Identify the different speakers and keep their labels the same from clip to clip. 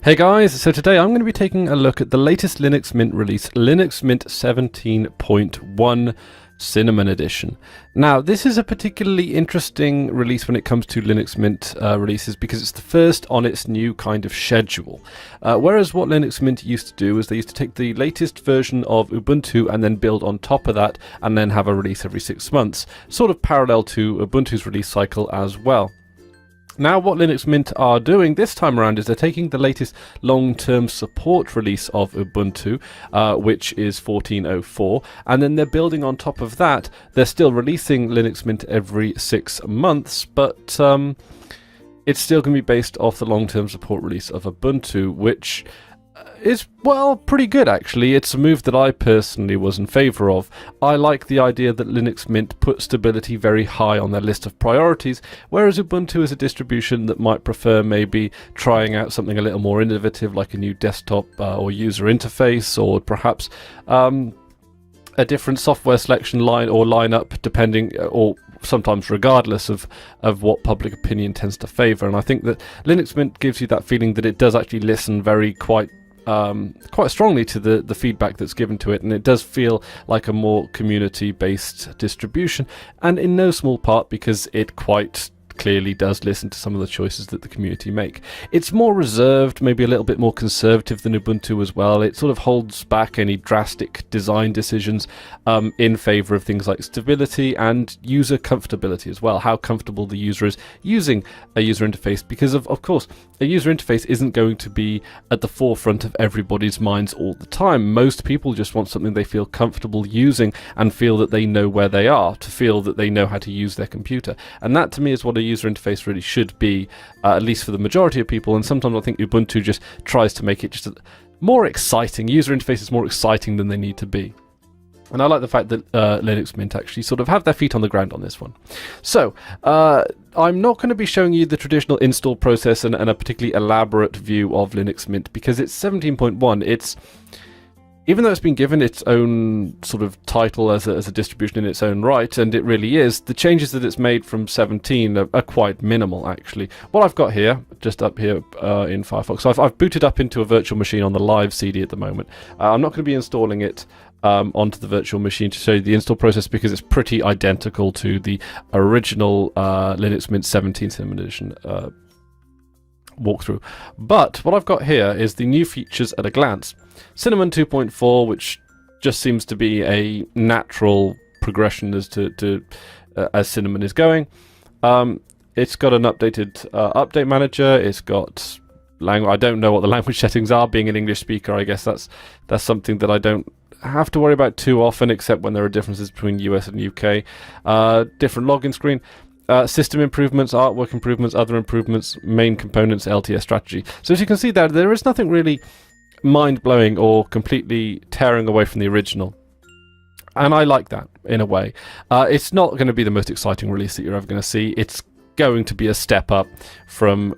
Speaker 1: Hey guys, so today I'm going to be taking a look at the latest Linux Mint release, Linux Mint 17.1 Cinnamon Edition. Now, this is a particularly interesting release when it comes to Linux Mint releases because it's the first on its new kind of schedule. Whereas what Linux Mint used to do is they used to take the latest version of Ubuntu and then build on top of that and then have a release every 6 months, sort of parallel to Ubuntu's release cycle as well. Now what Linux Mint are doing this time around is they're taking the latest long-term support release of Ubuntu, which is 14.04, and then they're building on top of that. They're still releasing Linux Mint every 6 months, but it's still going to be based off the long-term support release of Ubuntu, which is, well, pretty good actually. It's a move that I personally was in favour of. I like the idea that Linux Mint put stability very high on their list of priorities, whereas Ubuntu is a distribution that might prefer maybe trying out something a little more innovative, like a new desktop or user interface, or perhaps a different software selection line or lineup, depending, or sometimes regardless of what public opinion tends to favour. And I think that Linux Mint gives you that feeling that it does actually listen quite strongly to the feedback that's given to it, and it does feel like a more community-based distribution, and in no small part because it quite clearly does listen to some of the choices that the community make. It's more reserved, maybe a little bit more conservative than Ubuntu as well. It sort of holds back any drastic design decisions in favour of things like stability and user comfortability as well, how comfortable the user is using a user interface, because of course a user interface isn't going to be at the forefront of everybody's minds all the time. Most people just want something they feel comfortable using and feel that they know where they are, to feel that they know how to use their computer, and that to me is what a user interface really should be, at least for the majority of people. And sometimes I think Ubuntu just tries to make it just more exciting. User interface is more exciting than they need to be. And I like the fact that Linux Mint actually sort of have their feet on the ground on this one. So, I'm not going to be showing you the traditional install process and a particularly elaborate view of Linux Mint because it's 17.1. Even though it's been given its own sort of title as a distribution in its own right, and it really is, the changes that it's made from 17 are quite minimal, actually. What I've got here, just up here in Firefox, so I've booted up into a virtual machine on the live CD at the moment. I'm not going to be installing it onto the virtual machine to show you the install process because it's pretty identical to the original Linux Mint 17 Cinnamon Edition walkthrough. But what I've got here is the new features at a glance. Cinnamon 2.4, which just seems to be a natural progression as as Cinnamon is going. It's got an updated update manager. It's got language. I don't know what the language settings are. Being an English speaker, I guess that's something that I don't have to worry about too often, except when there are differences between US and UK. Different login screen. System improvements, artwork improvements, other improvements, main components, LTS strategy. So as you can see there is nothing really mind-blowing or completely tearing away from the original. And I like that, in a way. It's not going to be the most exciting release that you're ever going to see. It's going to be a step up from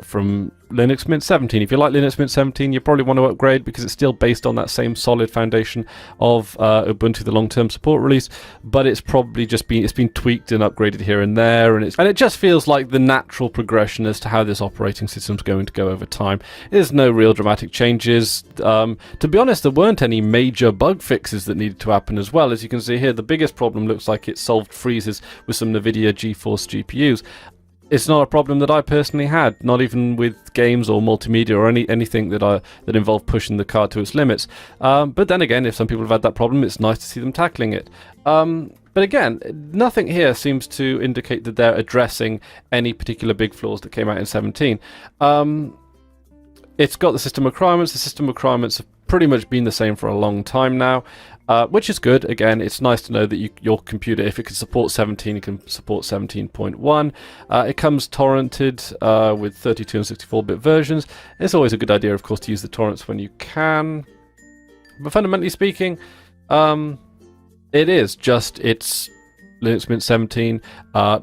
Speaker 1: Linux Mint 17. If you like Linux Mint 17, you probably want to upgrade because it's still based on that same solid foundation of Ubuntu, the long-term support release, but it's probably just been tweaked and upgraded here and there, and it just feels like the natural progression as to how this operating system's going to go over time. There's no real dramatic changes. To be honest, there weren't any major bug fixes that needed to happen as well. As you can see here, the biggest problem looks like it solved freezes with some NVIDIA GeForce GPUs. It's not a problem that I personally had, not even with games or multimedia or anything that involved pushing the card to its limits. But then again, if some people have had that problem, it's nice to see them tackling it. But again, nothing here seems to indicate that they're addressing any particular big flaws that came out in 17. It's got the system requirements. The system requirements have pretty much been the same for a long time now. Which is good. Again, it's nice to know that your computer, if it can support 17, it can support 17.1. It comes torrented with 32 and 64-bit versions. It's always a good idea, of course, to use the torrents when you can. But fundamentally speaking, it's Linux Mint 17,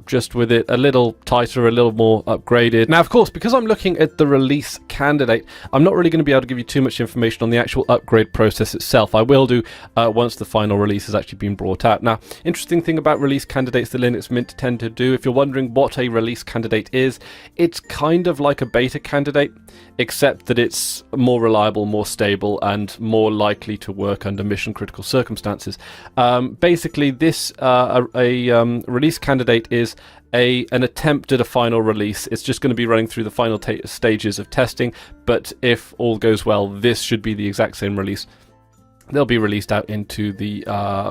Speaker 1: just with it a little tighter, a little more upgraded. Now, of course, because I'm looking at the release candidate, I'm not really going to be able to give you too much information on the actual upgrade process itself. I will do once the final release has actually been brought out. Now, interesting thing about release candidates the Linux Mint tend to do, if you're wondering what a release candidate is, it's kind of like a beta candidate, except that it's more reliable, more stable, and more likely to work under mission-critical circumstances. Basically, this release candidate is an attempt at a final release. It's just going to be running through the final stages of testing, but if all goes well, this should be the exact same release. They'll be released out into the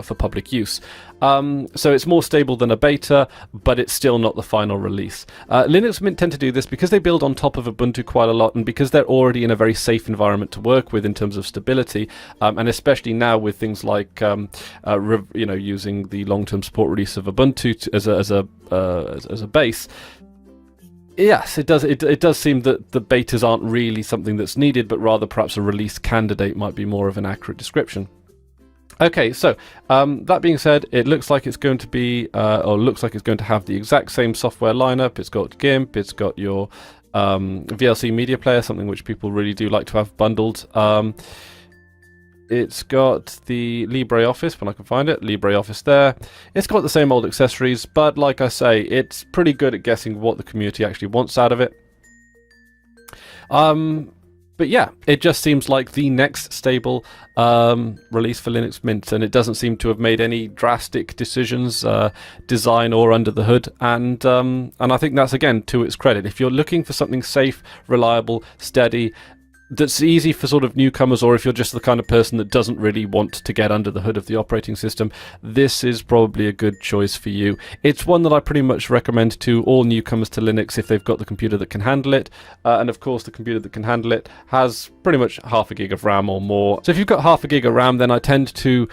Speaker 1: for public use. So it's more stable than a beta, but it's still not the final release. Linux Mint tend to do this because they build on top of Ubuntu quite a lot, and because they're already in a very safe environment to work with in terms of stability, and especially now with things like using the long-term support release of Ubuntu as a base. Yes, it does. It does seem that the betas aren't really something that's needed, but rather perhaps a release candidate might be more of an accurate description. Okay, so that being said, it looks like it's going to be, or looks like it's going to have the exact same software lineup. It's got GIMP, it's got your VLC media player, something which people really do like to have bundled. It's got the LibreOffice, when I can find it, LibreOffice there. It's got the same old accessories, but like I say, it's pretty good at guessing what the community actually wants out of it. But yeah, it just seems like the next stable release for Linux Mint, and it doesn't seem to have made any drastic decisions, design or under the hood, and I think that's, again, to its credit. If you're looking for something safe, reliable, steady, that's easy for sort of newcomers, or if you're just the kind of person that doesn't really want to get under the hood of the operating system, this is probably a good choice for you. It's one that I pretty much recommend to all newcomers to Linux if they've got the computer that can handle it, and of course the computer that can handle it has pretty much half a gig of RAM or more. So if you've got half a gig of RAM, then I tend to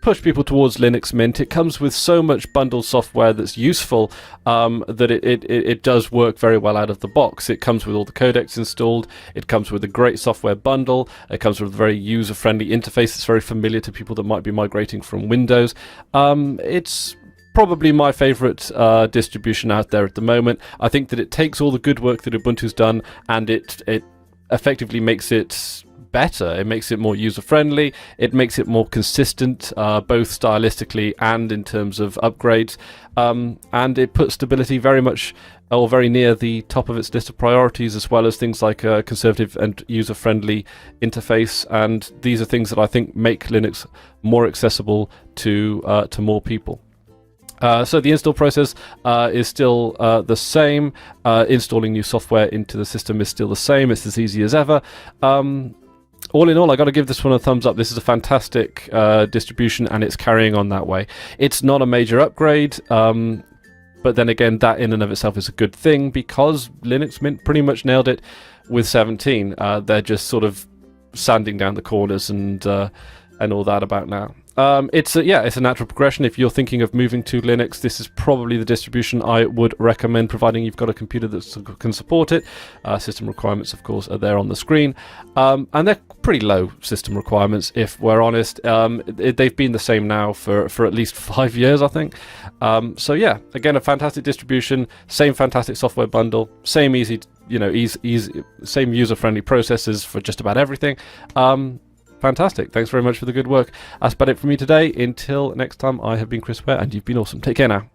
Speaker 1: push people towards Linux Mint. It comes with so much bundled software that's useful that it does work very well out of the box. It comes with all the codecs installed. It comes with a great software bundle. It comes with a very user-friendly interface that's very familiar to people that might be migrating from Windows. It's probably my favorite distribution out there at the moment. I think that it takes all the good work that Ubuntu's done, and it effectively makes it better. It makes it more user-friendly. It makes it more consistent, both stylistically and in terms of upgrades. And it puts stability very much, or very near the top of its list of priorities, as well as things like a conservative and user-friendly interface. And these are things that I think make Linux more accessible to more people. So the install process is still the same. Installing new software into the system is still the same. It's as easy as ever. All in all, I got to give this one a thumbs up. This is a fantastic distribution, and it's carrying on that way. It's not a major upgrade, but then again, that in and of itself is a good thing, because Linux Mint pretty much nailed it with 17. They're just sort of sanding down the corners and all that about now. It's a natural progression. If you're thinking of moving to Linux, this is probably the distribution I would recommend, providing you've got a computer that can support it. System requirements, of course, are there on the screen, and they're pretty low system requirements, if we're honest. They've been the same now for at least 5 years, I think. So yeah, again, a fantastic distribution, same fantastic software bundle, same easy, same user-friendly processes for just about everything. Fantastic. Thanks very much for the good work. That's about it from me today. Until next time, I have been Chris Ware, and you've been awesome. Take care now.